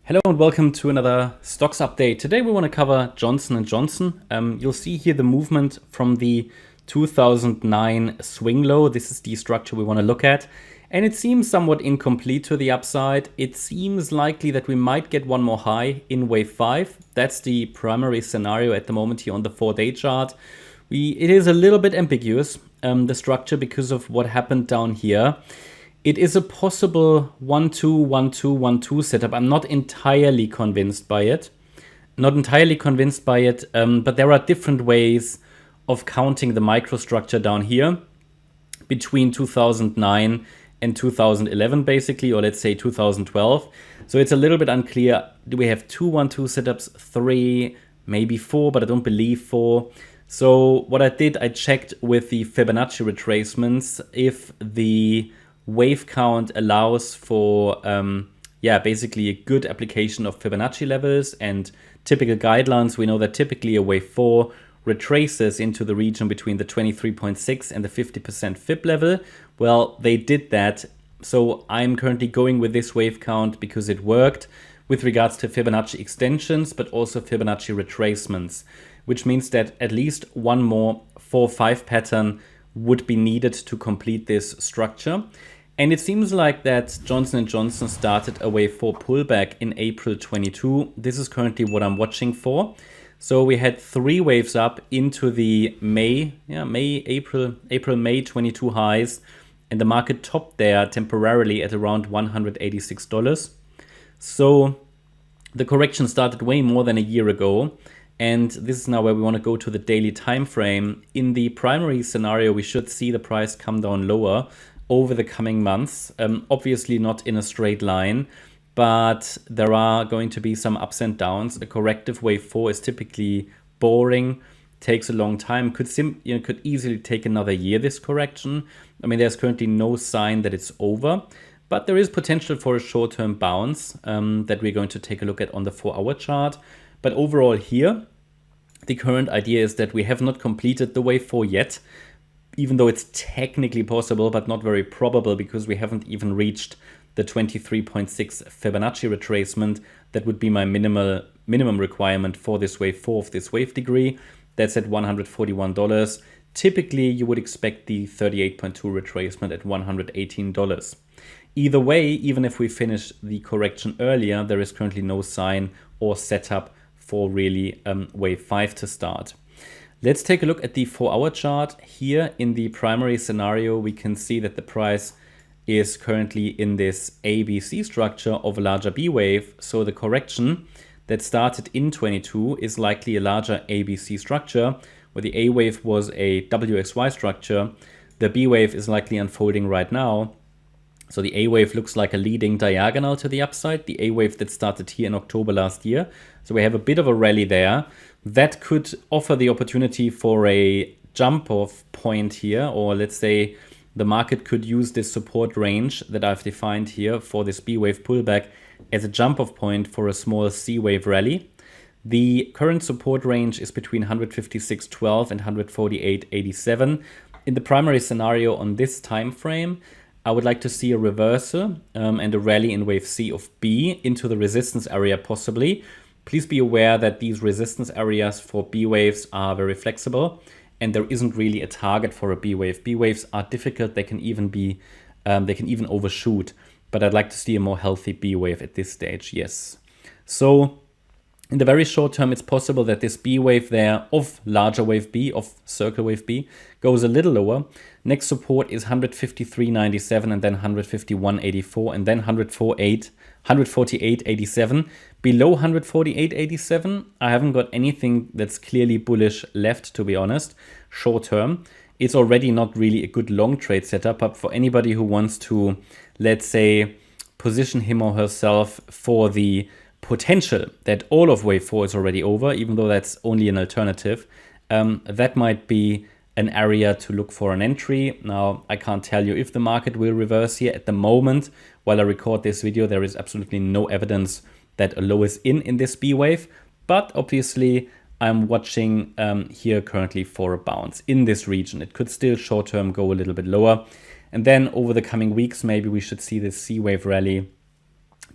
Hello and welcome to another stocks update. Today we want to cover Johnson & Johnson. You'll see here the movement from the 2009 swing low. This is the structure we want to look at. And it seems somewhat incomplete to the upside. It seems likely that we might get one more high in wave 5. That's the primary scenario at the moment here on the 4-day chart. It is a little bit ambiguous, the structure, because of what happened down here. It is a possible 1-2, 1-2, 1-2 setup. I'm not entirely convinced by it. But there are different ways of counting the microstructure down here between 2009 and 2011, basically, or let's say 2012. So it's a little bit unclear. Do we have 2 1-2 setups, 3, maybe 4, but I don't believe 4. So what I did, I checked with the Fibonacci retracements if the wave count allows for basically a good application of Fibonacci levels and typical guidelines. We know that typically a wave 4 retraces into the region between the 23.6 and the 50% Fib level. Well, they did that. So I'm currently going with this wave count because it worked with regards to Fibonacci extensions, but also Fibonacci retracements, which means that at least one more 4-5 pattern would be needed to complete this structure. And it seems like that Johnson & Johnson started a wave 4 pullback in April 22. This is currently what I'm watching for. So we had 3 waves up into the April, May 22 highs, and the market topped there temporarily at around $186. So the correction started way more than a year ago. And this is now where we want to go to the daily time frame. In the primary scenario, we should see the price come down lower over the coming months. Obviously not in a straight line, but there are going to be some ups and downs. A corrective wave 4 is typically boring, takes a long time, could easily take another year, this correction. I mean, there's currently no sign that it's over, but there is potential for a short-term bounce that we're going to take a look at on the 4-hour chart. But overall here, the current idea is that we have not completed the wave 4 yet, even though it's technically possible, but not very probable, because we haven't even reached the 23.6 Fibonacci retracement. That would be my minimum requirement for this wave 4 of this wave degree. That's at $141. Typically, you would expect the 38.2 retracement at $118. Either way, even if we finish the correction earlier, there is currently no sign or setup for really wave 5 to start. Let's take a look at the 4-hour chart. Here in the primary scenario, we can see that the price is currently in this ABC structure of a larger B wave. So the correction that started in 22 is likely a larger ABC structure, where the A wave was a WXY structure. The B wave is likely unfolding right now. So the A wave looks like a leading diagonal to the upside, the A wave that started here in October last year. So we have a bit of a rally there. That could offer the opportunity for a jump off point here, or let's say the market could use this support range that I've defined here for this B wave pullback as a jump off point for a small C wave rally. The current support range is between 156.12 and 148.87. In the primary scenario on this time frame, I would like to see a reversal and a rally in wave C of B into the resistance area possibly. Please be aware that these resistance areas for B waves are very flexible, and there isn't really a target for a B wave. B waves are difficult. They can even overshoot, but I'd like to see a more healthy B wave at this stage. Yes. So in the very short term, it's possible that this B wave there of larger wave B, of circle wave B, goes a little lower. Next support is 153.97 and then 151.84 and then 148.87. Below 148.87, I haven't got anything that's clearly bullish left, to be honest, short term. It's already not really a good long trade setup, but for anybody who wants to, let's say, position him or herself for the potential that all of wave 4 is already over, even though that's only an alternative, that might be an area to look for an entry. Now, I can't tell you if the market will reverse here at the moment. While I record this video, there is absolutely no evidence that a low is in this B wave, but obviously I'm watching here currently for a bounce in this region. It could still short term go a little bit lower. And then over the coming weeks, maybe we should see this C wave rally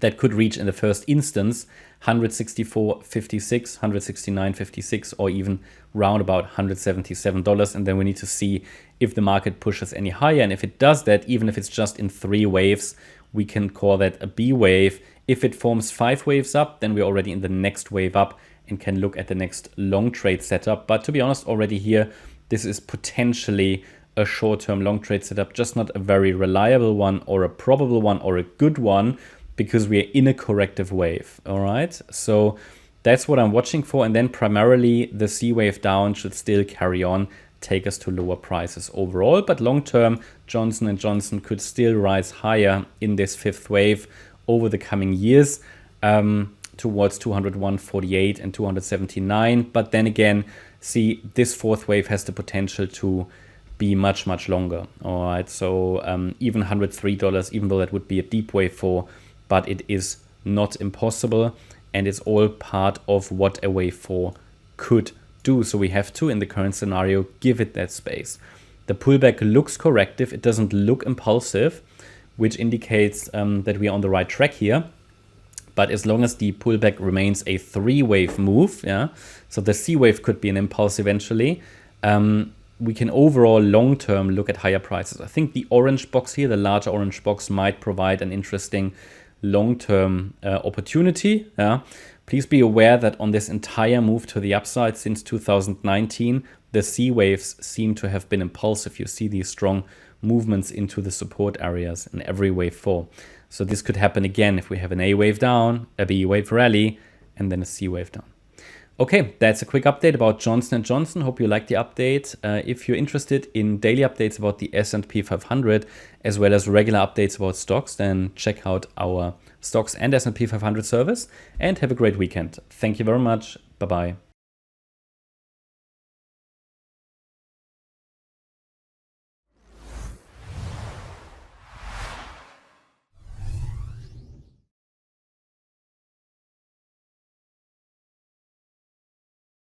that could reach in the first instance 164.56, 169.56, or even round about $177. And then we need to see if the market pushes any higher. And if it does that, even if it's just in 3 waves, we can call that a B wave. If it forms 5 waves up, then we're already in the next wave up and can look at the next long trade setup. But to be honest, already here, this is potentially a short-term long trade setup, just not a very reliable one or a probable one or a good one, because we are in a corrective wave. All right, so that's what I'm watching for. And then primarily the C wave down should still carry on, take us to lower prices overall. But long term, Johnson & Johnson could still rise higher in this 5th wave over the coming years, towards 201.48 and 279. But then again, see, this 4th wave has the potential to be much, much longer. All right, so even $103, even though that would be a deep wave 4, but it is not impossible, and it's all part of what a wave 4 could do. So we have to, in the current scenario, give it that space. The pullback looks corrective. It doesn't look impulsive, which indicates that we are on the right track here. But as long as the pullback remains a 3-wave move, yeah, so the C wave could be an impulse eventually, we can overall long-term look at higher prices. I think the orange box here, the larger orange box, might provide an interesting long-term opportunity. Yeah. Please be aware that on this entire move to the upside since 2019, the C waves seem to have been impulsive. You see these strong movements into the support areas in every wave 4. So this could happen again if we have an A wave down, a B wave rally, and then a C wave down. Okay, that's a quick update about Johnson & Johnson. Hope you liked the update. If you're interested in daily updates about the S&P 500, as well as regular updates about stocks, then check out our stocks and S&P 500 service, and have a great weekend. Thank you very much. Bye-bye.